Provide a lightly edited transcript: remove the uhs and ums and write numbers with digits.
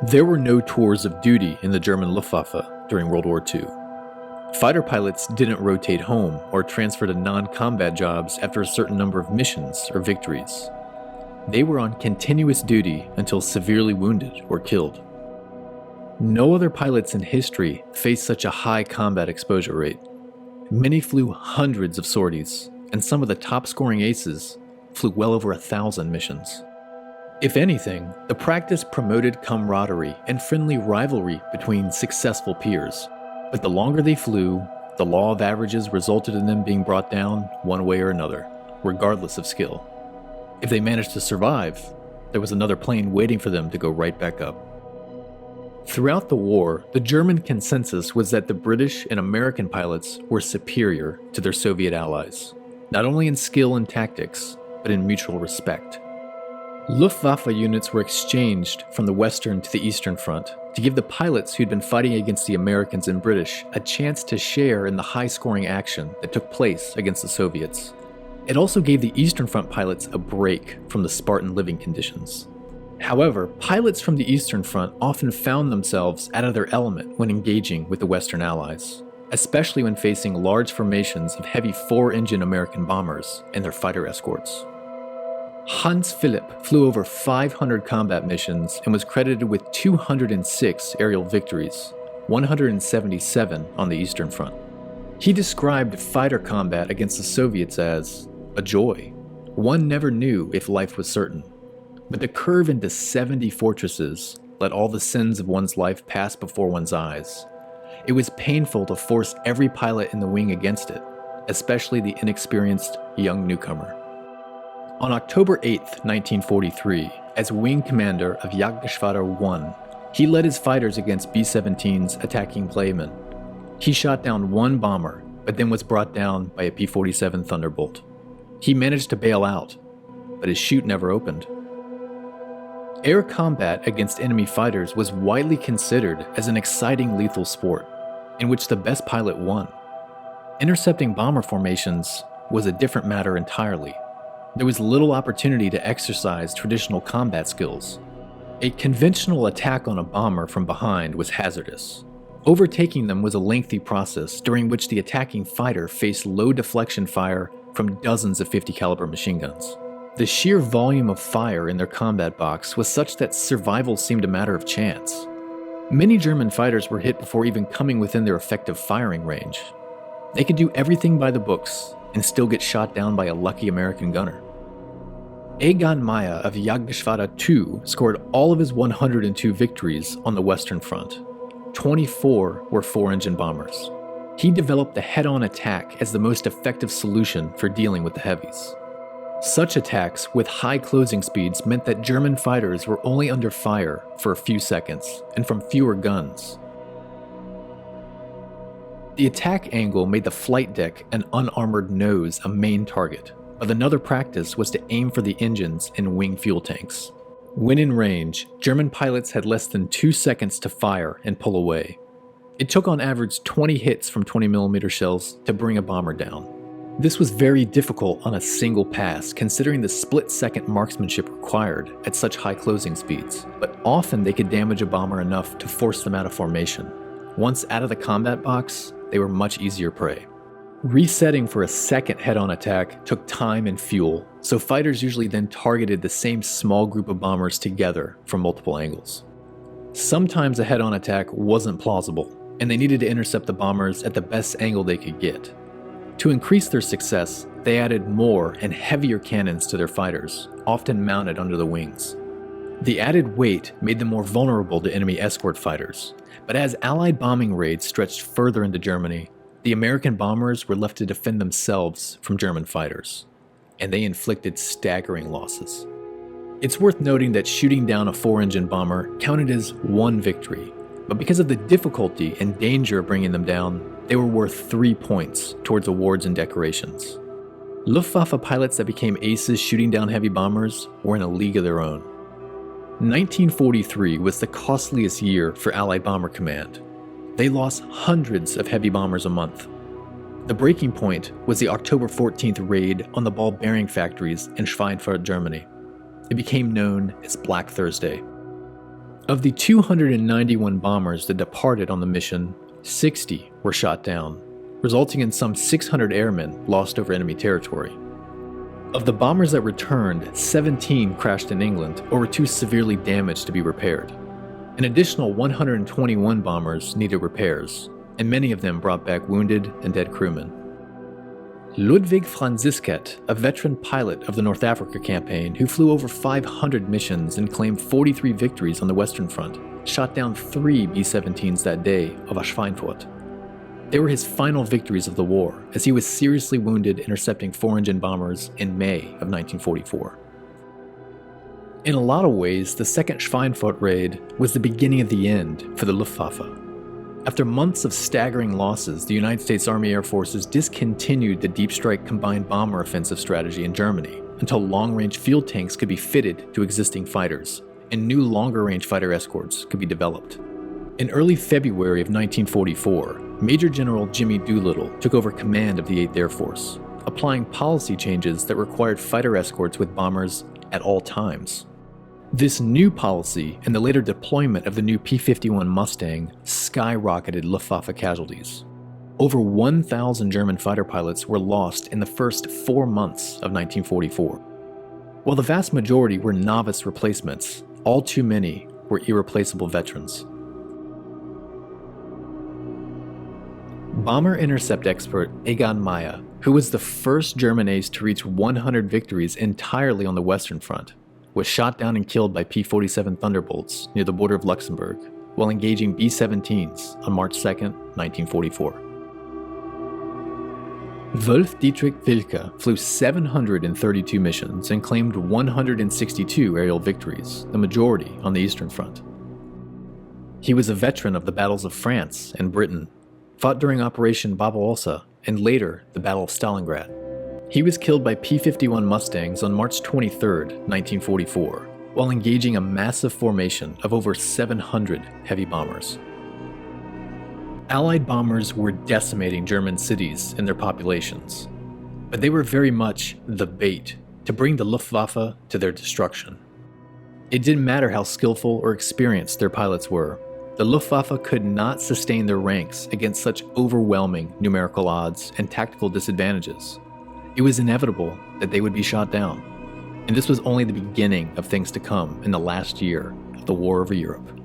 There were no tours of duty in the German Luftwaffe during World War II. Fighter pilots didn't rotate home or transfer to non-combat jobs after a certain number of missions or victories. They were on continuous duty until severely wounded or killed. No other pilots in history faced such a high combat exposure rate. Many flew hundreds of sorties, and some of the top-scoring aces flew well over 1,000 missions. If anything, the practice promoted camaraderie and friendly rivalry between successful peers. But the longer they flew, the law of averages resulted in them being brought down one way or another, regardless of skill. If they managed to survive, there was another plane waiting for them to go right back up. Throughout the war, the German consensus was that the British and American pilots were superior to their Soviet allies, not only in skill and tactics, but in mutual respect. Luftwaffe units were exchanged from the Western to the Eastern Front to give the pilots who'd been fighting against the Americans and British a chance to share in the high-scoring action that took place against the Soviets. It also gave the Eastern Front pilots a break from the Spartan living conditions. However, pilots from the Eastern Front often found themselves out of their element when engaging with the Western Allies, especially when facing large formations of heavy four-engine American bombers and their fighter escorts. Hans Philipp flew over 500 combat missions and was credited with 206 aerial victories, 177 on the Eastern Front. He described fighter combat against the Soviets as a joy. One never knew if life was certain. But the curve into 70 fortresses let all the sins of one's life pass before one's eyes. It was painful to force every pilot in the wing against it, especially the inexperienced young newcomer. On October 8, 1943, as wing commander of Jagdgeschwader 1, he led his fighters against B-17s attacking Bremen. He shot down one bomber, but then was brought down by a P-47 Thunderbolt. He managed to bail out, but his chute never opened. Air combat against enemy fighters was widely considered as an exciting lethal sport, in which the best pilot won. Intercepting bomber formations was a different matter entirely. There was little opportunity to exercise traditional combat skills. A conventional attack on a bomber from behind was hazardous. Overtaking them was a lengthy process during which the attacking fighter faced low deflection fire from dozens of 50 caliber machine guns. The sheer volume of fire in their combat box was such that survival seemed a matter of chance. Many German fighters were hit before even coming within their effective firing range. They could do everything by the books and still get shot down by a lucky American gunner. Egon Meyer of Jagdgeschwader 2 scored all of his 102 victories on the Western Front. 24 were four-engine bombers. He developed the head-on attack as the most effective solution for dealing with the heavies. Such attacks with high closing speeds meant that German fighters were only under fire for a few seconds and from fewer guns. The attack angle made the flight deck and unarmored nose a main target, but another practice was to aim for the engines and wing fuel tanks. When in range, German pilots had less than 2 seconds to fire and pull away. It took on average 20 hits from 20mm shells to bring a bomber down. This was very difficult on a single pass, considering the split-second marksmanship required at such high closing speeds, but often they could damage a bomber enough to force them out of formation. Once out of the combat box, they were much easier prey. Resetting for a second head-on attack took time and fuel, so fighters usually then targeted the same small group of bombers together from multiple angles. Sometimes a head-on attack wasn't plausible, and they needed to intercept the bombers at the best angle they could get. To increase their success, they added more and heavier cannons to their fighters, often mounted under the wings. The added weight made them more vulnerable to enemy escort fighters, but as Allied bombing raids stretched further into Germany, the American bombers were left to defend themselves from German fighters, and they inflicted staggering losses. It's worth noting that shooting down a four-engine bomber counted as one victory, but because of the difficulty and danger of bringing them down, they were worth 3 points towards awards and decorations. Luftwaffe pilots that became aces shooting down heavy bombers were in a league of their own. 1943 was the costliest year for Allied Bomber Command. They lost hundreds of heavy bombers a month. The breaking point was the October 14th raid on the ball bearing factories in Schweinfurt, Germany. It became known as Black Thursday. Of the 291 bombers that departed on the mission, 60 were shot down, resulting in some 600 airmen lost over enemy territory. Of the bombers that returned, 17 crashed in England or were too severely damaged to be repaired. An additional 121 bombers needed repairs, and many of them brought back wounded and dead crewmen. Ludwig Franzisket, a veteran pilot of the North Africa campaign who flew over 500 missions and claimed 43 victories on the Western Front, shot down 3 B-17s that day over Schweinfurt. They were his final victories of the war, as he was seriously wounded intercepting 4-engine bombers in May of 1944. In a lot of ways, the second Schweinfurt raid was the beginning of the end for the Luftwaffe. After months of staggering losses, the United States Army Air Forces discontinued the Deep Strike Combined Bomber Offensive strategy in Germany until long-range field tanks could be fitted to existing fighters, and new longer-range fighter escorts could be developed. In early February of 1944, Major General Jimmy Doolittle took over command of the 8th Air Force, applying policy changes that required fighter escorts with bombers at all times. This new policy and the later deployment of the new P-51 Mustang skyrocketed Luftwaffe casualties. Over 1,000 German fighter pilots were lost in the first 4 months of 1944. While the vast majority were novice replacements, all too many were irreplaceable veterans. Bomber intercept expert Egon Meyer, who was the first German ace to reach 100 victories entirely on the Western Front, was shot down and killed by P-47 Thunderbolts near the border of Luxembourg while engaging B-17s on March 2, 1944. Wolf Dietrich Wilke flew 732 missions and claimed 162 aerial victories, the majority on the Eastern Front. He was a veteran of the battles of France and Britain, fought during Operation Barbarossa and later the Battle of Stalingrad. He was killed by P-51 Mustangs on March 23, 1944, while engaging a massive formation of over 700 heavy bombers. Allied bombers were decimating German cities and their populations, but they were very much the bait to bring the Luftwaffe to their destruction. It didn't matter how skillful or experienced their pilots were, the Luftwaffe could not sustain their ranks against such overwhelming numerical odds and tactical disadvantages. It was inevitable that they would be shot down, and this was only the beginning of things to come in the last year of the War over Europe.